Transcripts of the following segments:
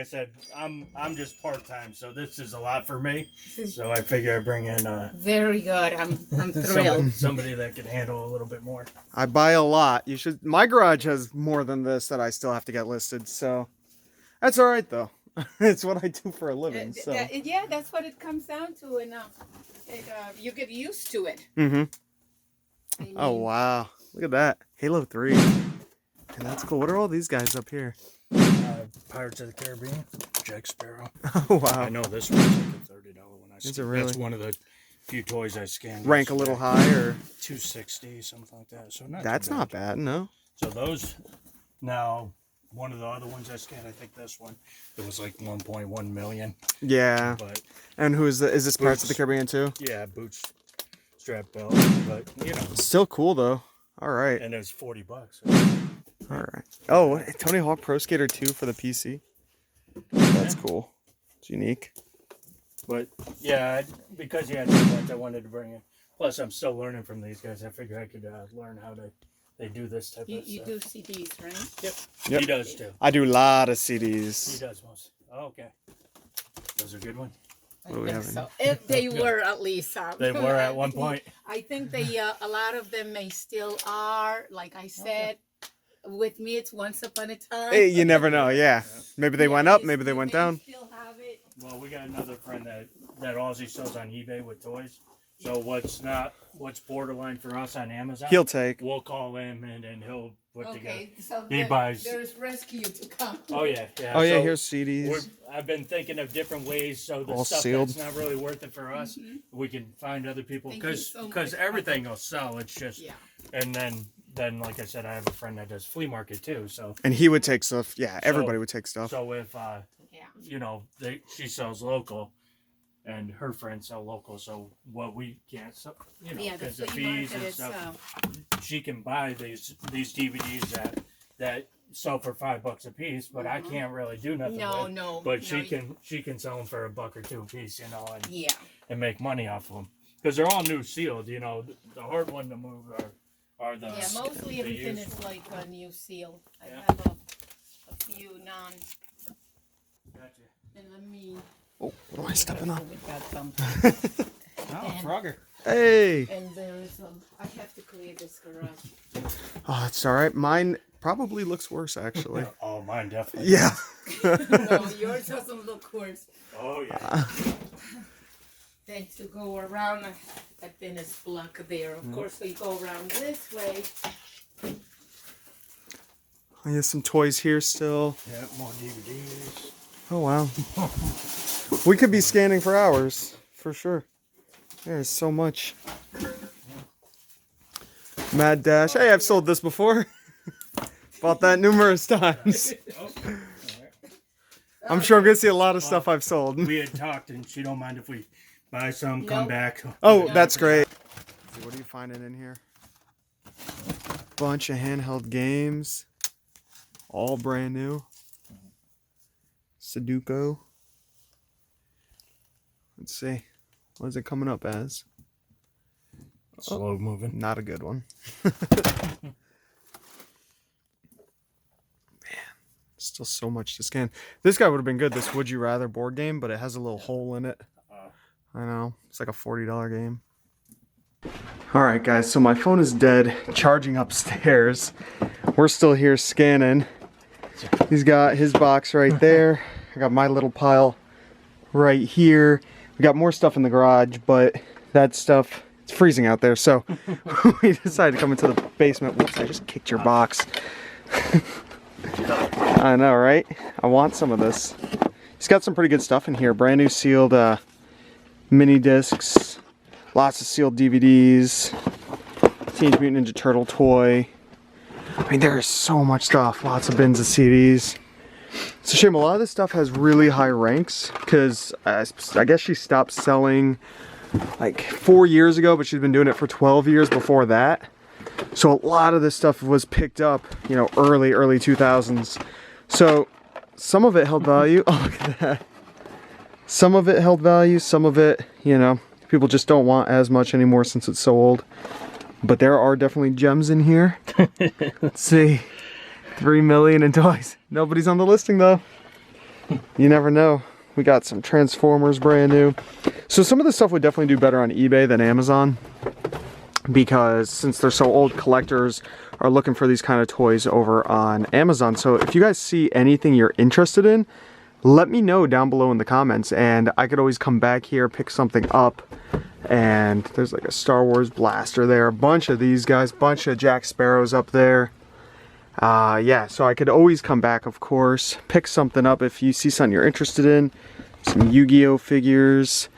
I said I'm just part-time, so this is a lot for me. So I figure I bring in very good. I'm thrilled. somebody that can handle a little bit more. I buy a lot. You should. My garage has more than this that I still have to get listed. So that's all right though. It's what I do for a living. So Yeah, that's what it comes down to, and you get used to it. Mm-hmm. Oh wow! Look at that Halo 3. And that's cool. What are all these guys up here? Pirates of the Caribbean, Jack Sparrow. Oh wow! I know this one's like a $30 when I Is it really? That's one of the few toys I scanned. Rank a little higher. 260, something like that. So that's not bad, no. So those now. One of the other ones I scanned, I think this one, it was like 1.1 million. Yeah. But and who is this? Pirates of the Caribbean too? Yeah, boots, strap belt, but you know. Still cool though. All right. And it was $40. All right. Oh, Tony Hawk Pro Skater 2 for the PC. That's cool. It's unique. But yeah, because he had so much, I wanted to bring it. Plus, I'm still learning from these guys. I figured I could learn how they do this type of stuff. You do CDs, right? Yep. He does too. I do a lot of CDs. He does most. Oh, okay. Those are good ones. What do we have? So if they were at least. They were at one point. I think they a lot of them may still are. Like I said, with me it's once upon a time. Hey, you never know. Yeah. Maybe they went up. Maybe they went down. Still have it. Well, we got another friend that Aussie sells on eBay with toys. So what's borderline for us on Amazon? He'll take. We'll call him and he'll put together. So he buys. There's rescue to come. Oh yeah, yeah. Oh yeah, so here's CDs. I've been thinking of different ways so the all stuff sealed. that's not really worth it for us, we can find other people because so everything will sell. It's just and then like I said, I have a friend that does flea market too. So and he would take stuff. Yeah, everybody would take stuff. So if you know she sells local. And her friends sell local, so what we can't, you know, because the fees and stuff, she can buy these DVDs that sell for $5 a piece, but I can't really do nothing. But she can sell them for $1 or $2 a piece, you know, and make money off of them because they're all new sealed. You know, the hard one to move are the mostly everything used. Is like a new seal. I have a few non. Gotcha. And let me. Oh, what am I stepping on? Oh, Frogger. Hey. And there's I have to clear this garage. Oh, that's all right. Mine probably looks worse, actually. Oh, mine definitely. Yeah. No, yours doesn't look worse. Oh, yeah. Then to go around, a thinness block there. Of course, we go around this way. I have some toys here still. Yeah, more DVDs. Oh, wow. We could be scanning for hours, for sure. There's so much. Mad Dash. Hey, I've sold this before. Bought that numerous times. I'm sure I'm going to see a lot of stuff I've sold. We had talked, and she don't mind if we buy some, come back. Oh, that's great. What are you finding in here? Bunch of handheld games. All brand new. Sudoku. Let's see. What is it coming up as? Slow moving. Not a good one. Man, still so much to scan. This guy would have been good, this Would You Rather board game, but it has a little hole in it. I know. It's like a $40 game. Alright guys, so my phone is dead, charging upstairs. We're still here scanning. He's got his box right there. I got my little pile right here. We got more stuff in the garage, but that stuff, it's freezing out there, so we decided to come into the basement. Whoops, I just kicked your box. I know, right? I want some of this. He's got some pretty good stuff in here. Brand new sealed mini discs, lots of sealed DVDs, Teenage Mutant Ninja Turtle toy. I mean, there is so much stuff. Lots of bins of CDs. It's a shame a lot of this stuff has really high ranks because I guess she stopped selling like 4 years ago, but she's been doing it for 12 years before that. So a lot of this stuff was picked up, you know, early 2000s. So some of it held value. Oh, look at that. Some of it held value, some of it, you know, people just don't want as much anymore since it's so old. But there are definitely gems in here. Let's see. 3 million in toys. Nobody's on the listing though. You never know. We got some Transformers brand new. So some of the stuff would definitely do better on eBay than Amazon, because since they're so old, collectors are looking for these kind of toys over on Amazon. So if you guys see anything you're interested in, let me know down below in the comments, and I could always come back here, pick something up. And there's like a Star Wars blaster there, a bunch of these guys, bunch of Jack Sparrows up there. Yeah, so I could always come back, of course, pick something up if you see something you're interested in. Some Yu-Gi-Oh figures.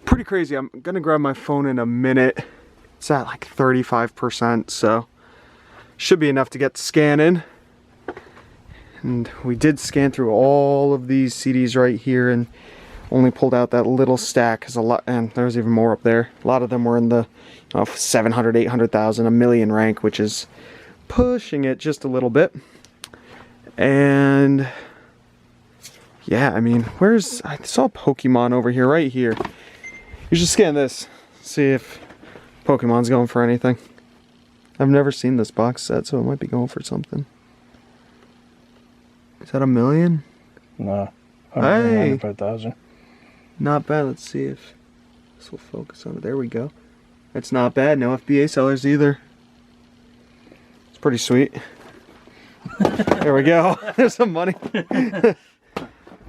Pretty crazy. I'm gonna grab my phone in a minute. It's at like 35%, so should be enough to get scanning. And we did scan through all of these CDs right here and only pulled out that little stack, because a lot, and there's even more up there. A lot of them were in the 700, 800,000, a million rank, which is pushing it just a little bit. And yeah, I mean, I saw Pokemon over here, right here. You should scan this, see if Pokemon's going for anything. I've never seen this box set, so it might be going for something. Is that a million? No. Hey! 195,000. Not bad. Let's see if this will focus on it. There we go. It's not bad. No FBA sellers either. It's pretty sweet. There we go. There's some money.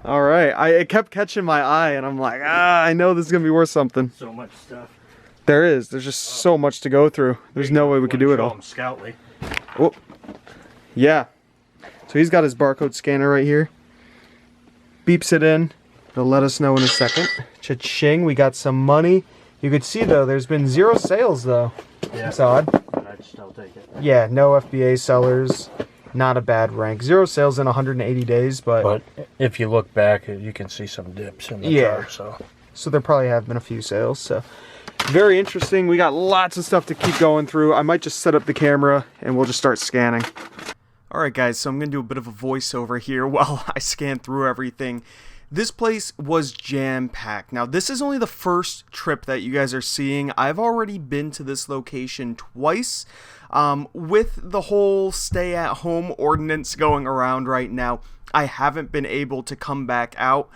All right. It kept catching my eye, and I'm like, I know this is gonna be worth something. So much stuff. There is. There's just so much to go through. There's no way we could do it all. Scoutly. Oh, yeah. So he's got his barcode scanner right here. Beeps it in. It'll let us know in a second. Cha-ching. We got some money. You could see though, there's been 0 sales though. Yeah. That's odd. But I'd still take it. Yeah, no FBA sellers. Not a bad rank. 0 sales in 180 days, but if you look back, you can see some dips in the chart. So there probably have been a few sales. So very interesting. We got lots of stuff to keep going through. I might just set up the camera and we'll just start scanning. Alright guys, so I'm going to do a bit of a voiceover here while I scan through everything. This place was jam-packed. Now, this is only the first trip that you guys are seeing. I've already been to this location twice. With the whole stay-at-home ordinance going around right now, I haven't been able to come back out.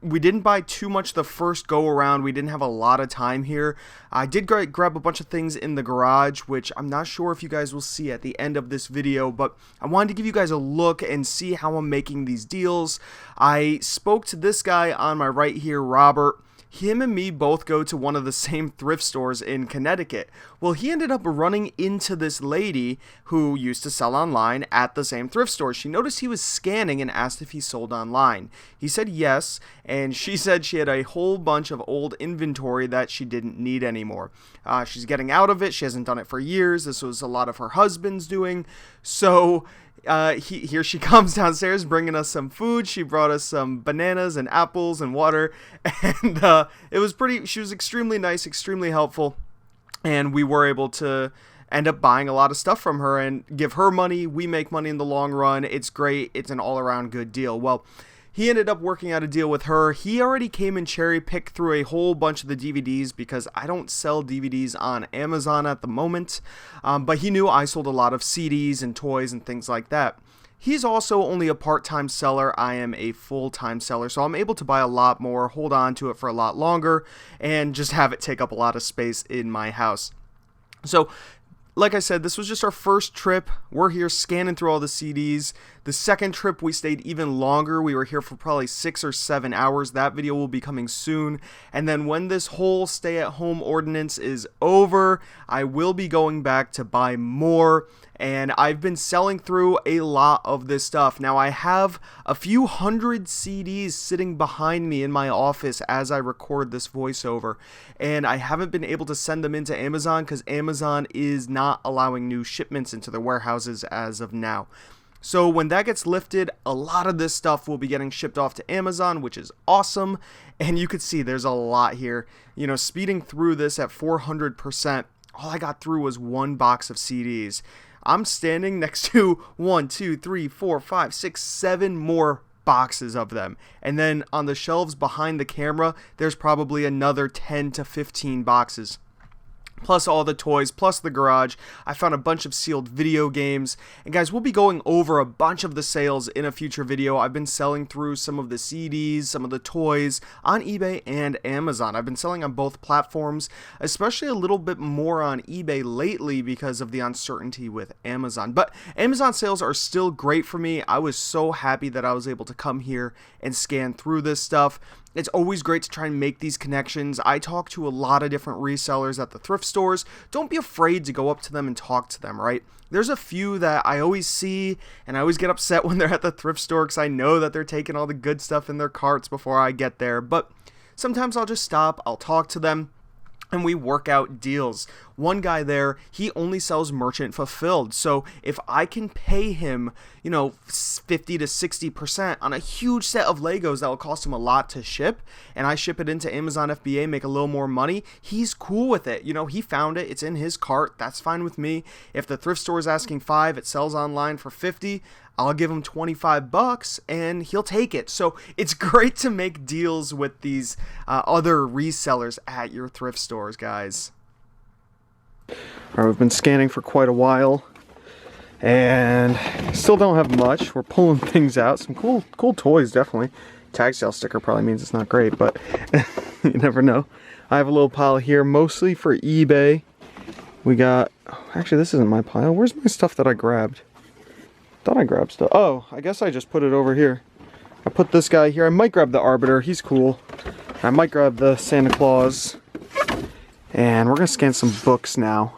We didn't buy too much the first go-around. We didn't have a lot of time here. I did grab a bunch of things in the garage, which I'm not sure if you guys will see at the end of this video, but I wanted to give you guys a look and see how I'm making these deals. I spoke to this guy on my right here, Robert. Him and me both go to one of the same thrift stores in Connecticut. Well, he ended up running into this lady who used to sell online at the same thrift store. She noticed he was scanning and asked if he sold online. He said yes, and she said she had a whole bunch of old inventory that she didn't need anymore. She's getting out of it. She hasn't done it for years. This was a lot of her husband's doing. So here she comes downstairs bringing us some food. She brought us some bananas and apples and water, and it was she was extremely nice, extremely helpful, and we were able to end up buying a lot of stuff from her and give her money. We make money in the long run. It's great. It's an all-around good deal. Well, he ended up working out a deal with her. He already came and cherry-picked through a whole bunch of the DVDs because I don't sell DVDs on Amazon at the moment. But he knew I sold a lot of CDs and toys and things like that. He's also only a part-time seller. I am a full-time seller, so I'm able to buy a lot more, hold on to it for a lot longer, and just have it take up a lot of space in my house. So, like I said, this was just our first trip. We're here scanning through all the CDs. The second trip, we stayed even longer. We were here for probably 6 or 7 hours. That video will be coming soon. And then when this whole stay-at-home ordinance is over, I will be going back to buy more. And I've been selling through a lot of this stuff. Now, I have a few hundred CDs sitting behind me in my office as I record this voiceover. And I haven't been able to send them into Amazon because Amazon is not allowing new shipments into their warehouses as of now. So when that gets lifted, a lot of this stuff will be getting shipped off to Amazon, which is awesome. And you could see there's a lot here. You know, speeding through this at 400%, all I got through was one box of CDs. I'm standing next to 1, 2, 3, 4, 5, 6, 7 more boxes of them. And then on the shelves behind the camera, there's probably another 10 to 15 boxes. plus all the toys, plus the garage. I found a bunch of sealed video games. And guys, we'll be going over a bunch of the sales in a future video. I've been selling through some of the CDs, some of the toys on eBay and Amazon. I've been selling on both platforms, especially a little bit more on eBay lately because of the uncertainty with Amazon. But Amazon sales are still great for me. I was so happy that I was able to come here and scan through this stuff. It's always great to try and make these connections. I talk to a lot of different resellers at the thrift stores. Don't be afraid to go up to them and talk to them, right? There's a few that I always see, and I always get upset when they're at the thrift store because I know that they're taking all the good stuff in their carts before I get there. But sometimes I'll just stop, I'll talk to them, and we work out deals. One guy there, he only sells merchant fulfilled. So if I can pay him, 50 to 60% on a huge set of Legos that will cost him a lot to ship, and I ship it into Amazon FBA, make a little more money, he's cool with it. He found it, it's in his cart, that's fine with me. If the thrift store is asking $5, it sells online for $50, I'll give him $25 and he'll take it. So it's great to make deals with these other resellers at your thrift stores, guys. All right, we've been scanning for quite a while and still don't have much. We're pulling things out. Some cool toys, definitely. Tag sale sticker probably means it's not great, but you never know. I have a little pile here, mostly for eBay. We got, actually this isn't my pile. Where's my stuff that I grabbed? Thought I grabbed stuff. Oh, I guess I just put it over here. I put this guy here. I might grab the Arbiter. He's cool. I might grab the Santa Claus. And we're going to scan some books now.